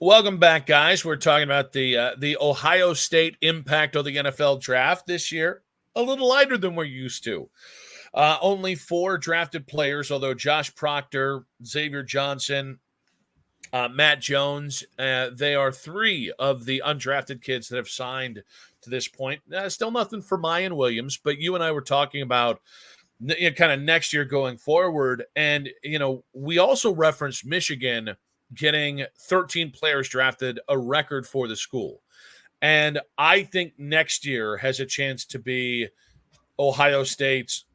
Welcome back, guys. We're talking about the Ohio State impact of the NFL draft this year. A little lighter than we're used to. Only four drafted players, although Josh Proctor, Xavier Johnson, Matt Jones, they are three of the undrafted kids that have signed to this point. Still nothing for Mayan Williams, but you and I were talking about kind of next year going forward. And, we also referenced Michigan getting 13 players drafted, a record for the school. And I think next year has a chance to be Ohio State's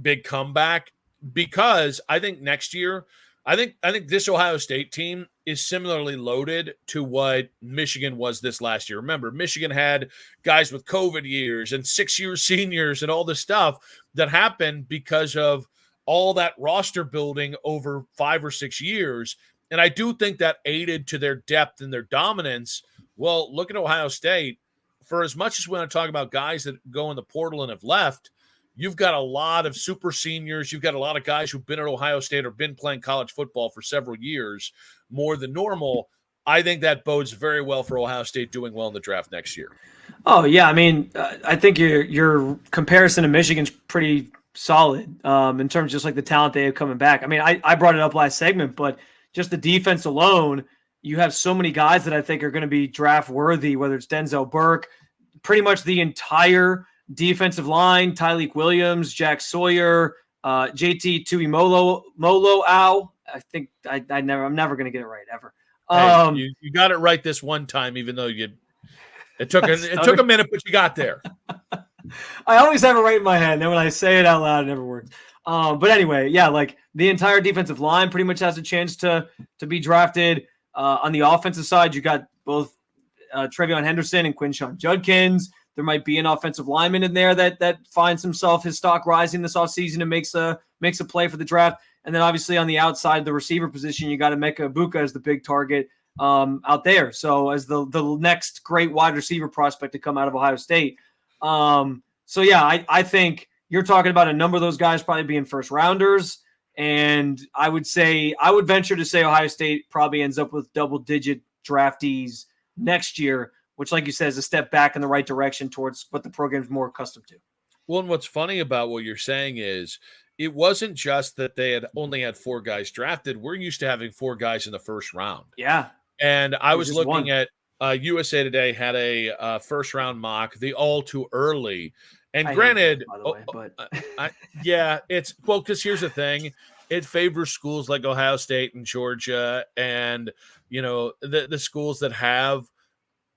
big comeback because I think next year, I think this Ohio State team is similarly loaded to what Michigan was this last year. Remember, Michigan had guys with COVID years and 6-year seniors and all this stuff that happened because of all that roster building over 5 or 6 years. And I do think that aided to their depth and their dominance. Well, look at Ohio State. For as much as we want to talk about guys that go in the portal and have left, you've got a lot of super seniors. You've got a lot of guys who've been at Ohio State or been playing college football for several years, more than normal. I think that bodes very well for Ohio State doing well in the draft next year. Oh yeah, I mean, I think your comparison to Michigan's pretty solid in terms of just like the talent they have coming back. I mean, I brought it up last segment, but just the defense alone, you have so many guys that I think are going to be draft worthy. Whether it's Denzel Burke, pretty much the entire defensive line, Tyleik Williams, Jack Sawyer, JT Tuimoloau. I think I'm never going to get it right ever. Hey, you got it right this one time, even though it took a minute, but you got there. I always have it right in my head, and then when I say it out loud, it never works. But anyway, yeah, like the entire defensive line pretty much has a chance to be drafted. On the offensive side, you got both Trevion Henderson and Quinshon Judkins. There might be an offensive lineman in there that finds his stock rising this offseason and makes a play for the draft. And then obviously on the outside, the receiver position, you got Emeka Egbuka as the big target out there. So as the next great wide receiver prospect to come out of Ohio State. So yeah, I think you're talking about a number of those guys probably being first rounders. And I would venture to say Ohio State probably ends up with double-digit draftees next year, which, like you said, is a step back in the right direction towards what the program's more accustomed to. Well, and what's funny about what you're saying is it wasn't just that they had only had 4 guys drafted. We're used to having 4 guys in the first round. Yeah. And I was looking at USA Today had a first-round mock, the all too early. And granted, by the way, but yeah, it's because here's the thing. It favors schools like Ohio State and Georgia and, the schools that have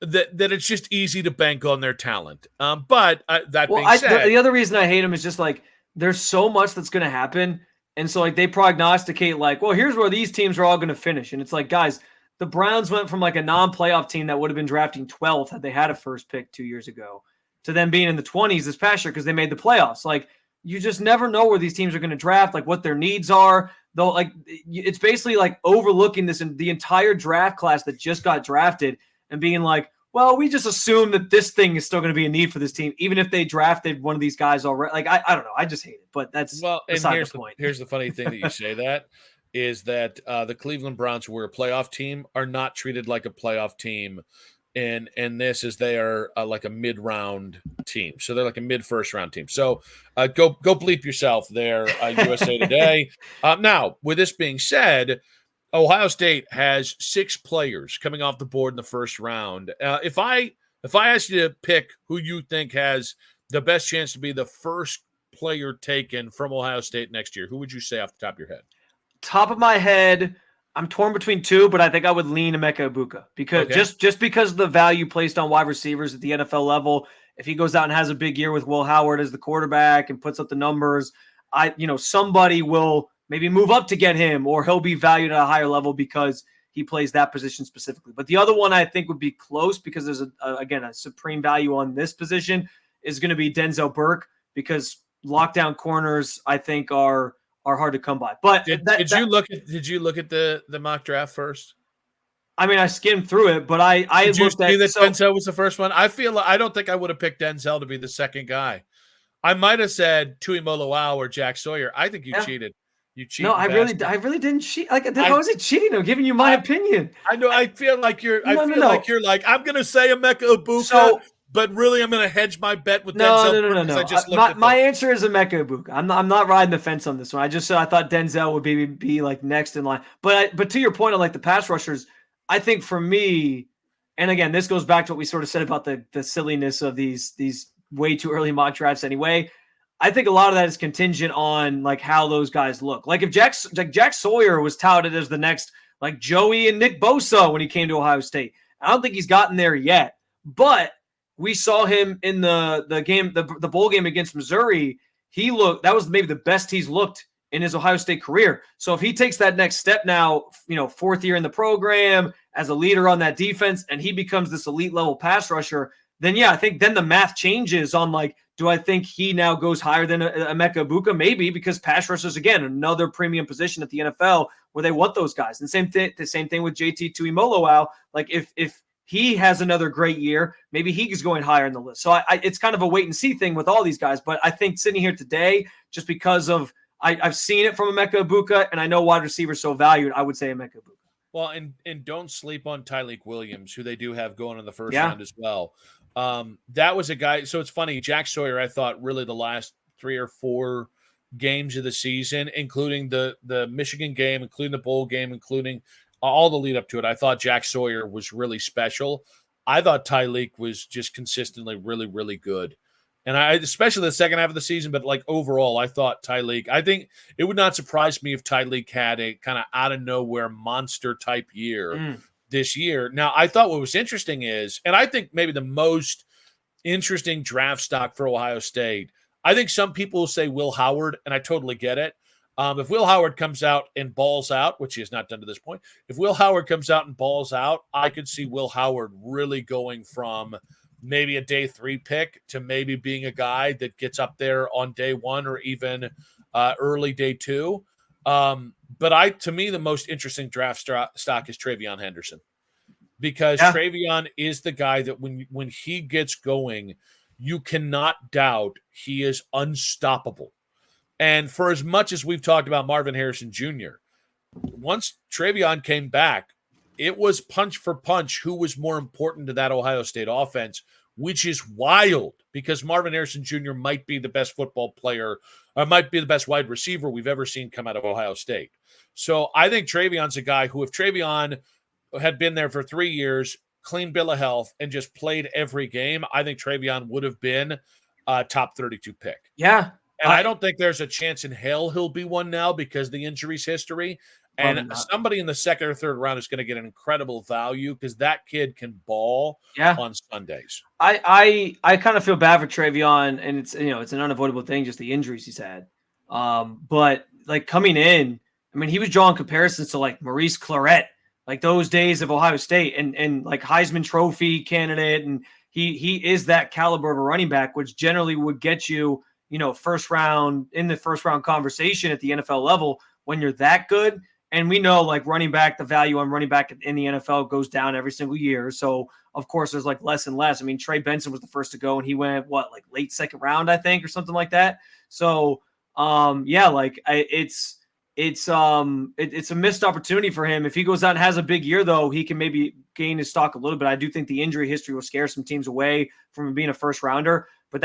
that it's just easy to bank on their talent. But that being said, the other reason I hate them is just like there's so much that's going to happen. And so like they prognosticate like, well, here's where these teams are all going to finish. And it's like, guys, the Browns went from like a non-playoff team that would have been drafting 12th had they had a first pick 2 years ago to them being in the 20s this past year because they made the playoffs. Like you just never know where these teams are going to draft, like what their needs are. Though, like it's basically like overlooking the entire draft class that just got drafted and being like, well, we just assume that this thing is still going to be a need for this team, even if they drafted one of these guys already. Like I don't know, I just hate it. But that's beside the point. Here's the funny thing that you say that is that the Cleveland Browns, who were a playoff team, are not treated like a playoff team. And this is they are like a mid-round team. So they're like a mid-first round team. So go bleep yourself there, USA Today. Now, with this being said, Ohio State has 6 players coming off the board in the first round. If I asked you to pick who you think has the best chance to be the first player taken from Ohio State next year, who would you say off the top of your head? Top of my head, I'm torn between 2, but I think I would lean Emeka Egbuka because just because of the value placed on wide receivers at the NFL level. If he goes out and has a big year with Will Howard as the quarterback and puts up the numbers, somebody will maybe move up to get him, or he'll be valued at a higher level because he plays that position specifically. But the other one I think would be close because there's a supreme value on this position is going to be Denzel Burke because lockdown corners I think are hard to come by. But did you look at the mock draft first? I mean, I skimmed through it, but I did you see that Denzel was the first one? I don't think I would have picked Denzel to be the second guy. I might have said Tuimoloau or Jack Sawyer. I think you cheated. You No, cheating bastard. I really didn't cheat. Like, how is it cheating? I'm giving you my opinion. I know. I feel like you're like, I'm going to say Emeka Ibuka, So but really I'm going to hedge my bet with no, Denzel no, no, no, because I no. just looked My at them. answer is Emeka Ibuka. I'm not riding the fence on this one. I just said I thought Denzel would be like next in line. But to your point of like the pass rushers, I think for me, and again, this goes back to what we sort of said about the silliness of these way too early mock drafts anyway. I think a lot of that is contingent on like how those guys look. Like if Jack Sawyer was touted as the next like Joey and Nick Bosa when he came to Ohio State. I don't think he's gotten there yet, but we saw him in the game, the bowl game against Missouri. That was maybe the best he's looked in his Ohio State career. So if he takes that next step now, fourth year in the program as a leader on that defense, and he becomes this elite level pass rusher, then yeah, I think then the math changes on like, do I think he now goes higher than Emeka Ibuka? Maybe, because pass rushers, again, another premium position at the NFL where they want those guys. And the same thing with JT Tuimoloau. Like if he has another great year, maybe he's going higher in the list. So it's kind of a wait and see thing with all these guys. But I think sitting here today, just because of I've seen it from Emeka Ibuka, and I know wide receivers so valued, I would say Emeka Ibuka. Well, and don't sleep on Tyreek Williams, who they do have going in the first round as well. That was a guy. So it's funny, Jack Sawyer, I thought really the last 3 or 4 games of the season, including the Michigan game, including the bowl game, including all the lead up to it, I thought Jack Sawyer was really special. I thought Tyreek was just consistently really, really good. And especially the second half of the season, but like overall, I thought Tyreek, I think it would not surprise me if Tyreek had a kind of out of nowhere monster type year this year. Now, I thought what was interesting is, and I think maybe the most interesting draft stock for Ohio State, I think some people will say Will Howard, and I totally get it. If Will Howard comes out and balls out, which he has not done to this point, if Will Howard comes out and balls out, I could see Will Howard really going from maybe a day 3 pick to maybe being a guy that gets up there on day 1 or even early day 2. But to me, the most interesting draft stock is TreVeyon Henderson, because TreVeyon is the guy that when he gets going, you cannot doubt he is unstoppable. And for as much as we've talked about Marvin Harrison Jr., once TreVeyon came back, it was punch for punch who was more important to that Ohio State offense, which is wild because Marvin Harrison Jr. might be the best football player, might be the best wide receiver we've ever seen come out of Ohio State. So I think TreVeyon's a guy who, if TreVeyon had been there for 3 years, clean bill of health, and just played every game, I think TreVeyon would have been a top 32 pick. Yeah. And I don't think there's a chance in hell he'll be one now because the injuries history. And somebody in the second or third round is going to get an incredible value because that kid can ball on Sundays. I kind of feel bad for TreVeyon, and it's an unavoidable thing, just the injuries he's had. But like coming in, I mean, he was drawing comparisons to like Maurice Clarett, like those days of Ohio State, and like Heisman Trophy candidate, and he is that caliber of a running back, which generally would get you, first round conversation at the NFL level when you're that good. And we know like the value on running back in the NFL goes down every single year. So of course there's like less and less. I mean, Trey Benson was the first to go and he went like late second round, I think, or something like that. So it's a missed opportunity for him. If he goes out and has a big year though, he can maybe gain his stock a little bit. I do think the injury history will scare some teams away from him being a first rounder, but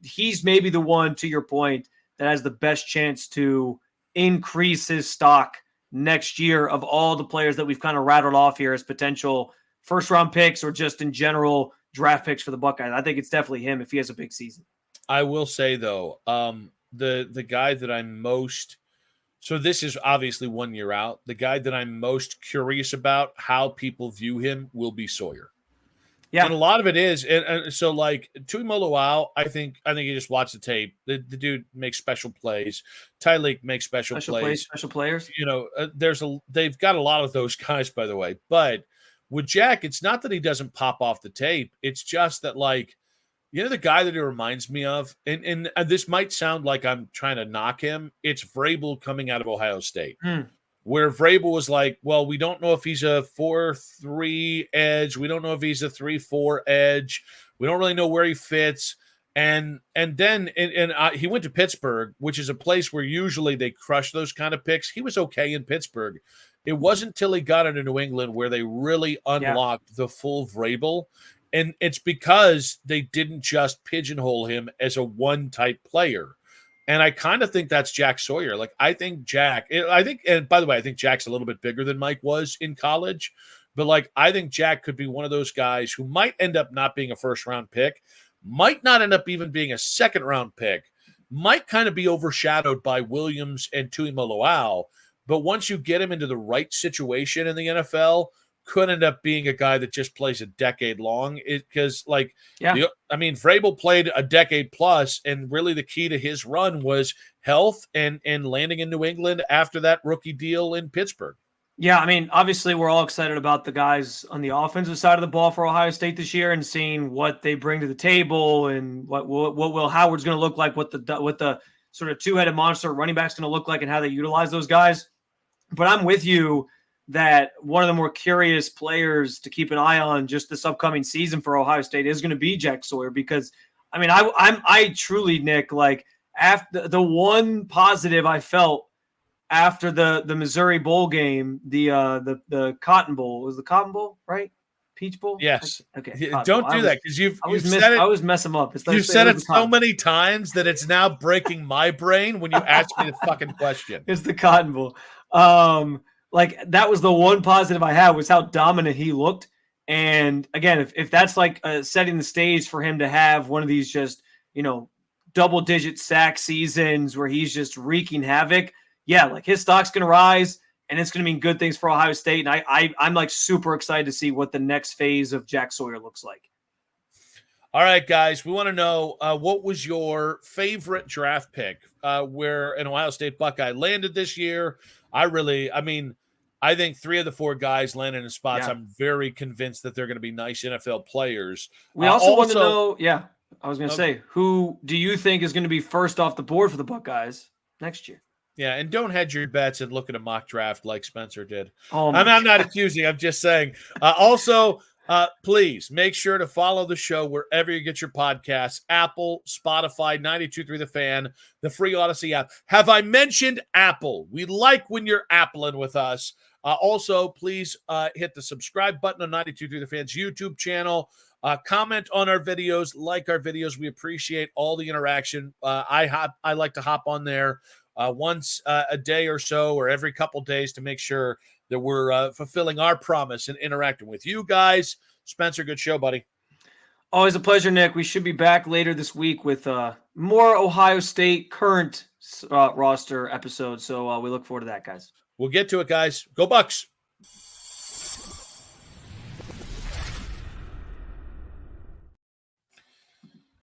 he's maybe the one, to your point, that has the best chance to increase his stock next year of all the players that we've kind of rattled off here as potential first round picks or just in general draft picks for the Buckeyes. I think it's definitely him if he has a big season. I will say though, the guy that I'm most, so this is obviously 1 year out, the guy that I'm most curious about how people view him will be Sawyer. Yeah. And a lot of it is, and so like Tuimoloau, I think you just watch the tape. The dude makes special plays. Tyreek makes special plays. Special players. They've got a lot of those guys, by the way. But with Jack, it's not that he doesn't pop off the tape. It's just that like, the guy that he reminds me of, and this might sound like I'm trying to knock him. It's Vrabel coming out of Ohio State. Where Vrabel was like, well, we don't know if he's a 4-3 edge. We don't know if he's a 3-4 edge. We don't really know where he fits. And then he went to Pittsburgh, which is a place where usually they crush those kind of picks. He was okay in Pittsburgh. It wasn't until he got into New England where they really unlocked the full Vrabel. And it's because they didn't just pigeonhole him as a one-type player. And I kind of think that's Jack Sawyer. Like, I think and by the way, I think Jack's a little bit bigger than Mike was in college. But, like, I think Jack could be one of those guys who might end up not being a first-round pick, might not end up even being a second-round pick, might kind of be overshadowed by Williams and Tuimoloau. But once you get him into the right situation in the NFL, could end up being a guy that just plays a decade long. Because, Vrabel played a decade plus, and really the key to his run was health and landing in New England after that rookie deal in Pittsburgh. Yeah, I mean, obviously we're all excited about the guys on the offensive side of the ball for Ohio State this year and seeing what they bring to the table and what Will Howard's going to look like, what the sort of two-headed monster running back's going to look like and how they utilize those guys. But I'm with you that one of the more curious players to keep an eye on just this upcoming season for Ohio State is going to be Jack Sawyer, because I mean, I truly, Nick, like, after the one positive I felt after the Missouri Bowl game, the Cotton Bowl, was the Cotton Bowl, right? Peach Bowl? Yes. Okay. Don't do that, because you've said it. I was messing up. You've said it so many times that it's now breaking my brain when you ask me the fucking question. It's the Cotton Bowl. Like, that was the one positive I had, was how dominant he looked. And again, if that's like setting the stage for him to have one of these just, double-digit sack seasons where he's just wreaking havoc, yeah, like, his stock's going to rise, and it's going to mean good things for Ohio State. And I'm like super excited to see what the next phase of Jack Sawyer looks like. All right, guys, we want to know what was your favorite draft pick where an Ohio State Buckeye landed this year. I think 3 of the 4 guys landed in spots. I'm very convinced that they're going to be nice NFL players. We also want to know, I was going to say, who do you think is going to be first off the board for the Buckeyes next year? Yeah, and don't hedge your bets and look at a mock draft like Spencer did. I'm not accusing. I'm just saying. Please make sure to follow the show wherever you get your podcasts: Apple, Spotify, 92.3 The Fan, the free Odyssey app. Have I mentioned Apple? We like when you're appling with us. Also, please hit the subscribe button on 92.3 The Fan's YouTube channel. Comment on our videos, like our videos. We appreciate all the interaction. I like to hop on there once a day or so, or every couple days, to make sure that we're fulfilling our promise and interacting with you guys. Spencer, good show, buddy. Always a pleasure, Nick. We should be back later this week with more Ohio State current roster episodes. So we look forward to that, guys. We'll get to it, guys. Go Bucks.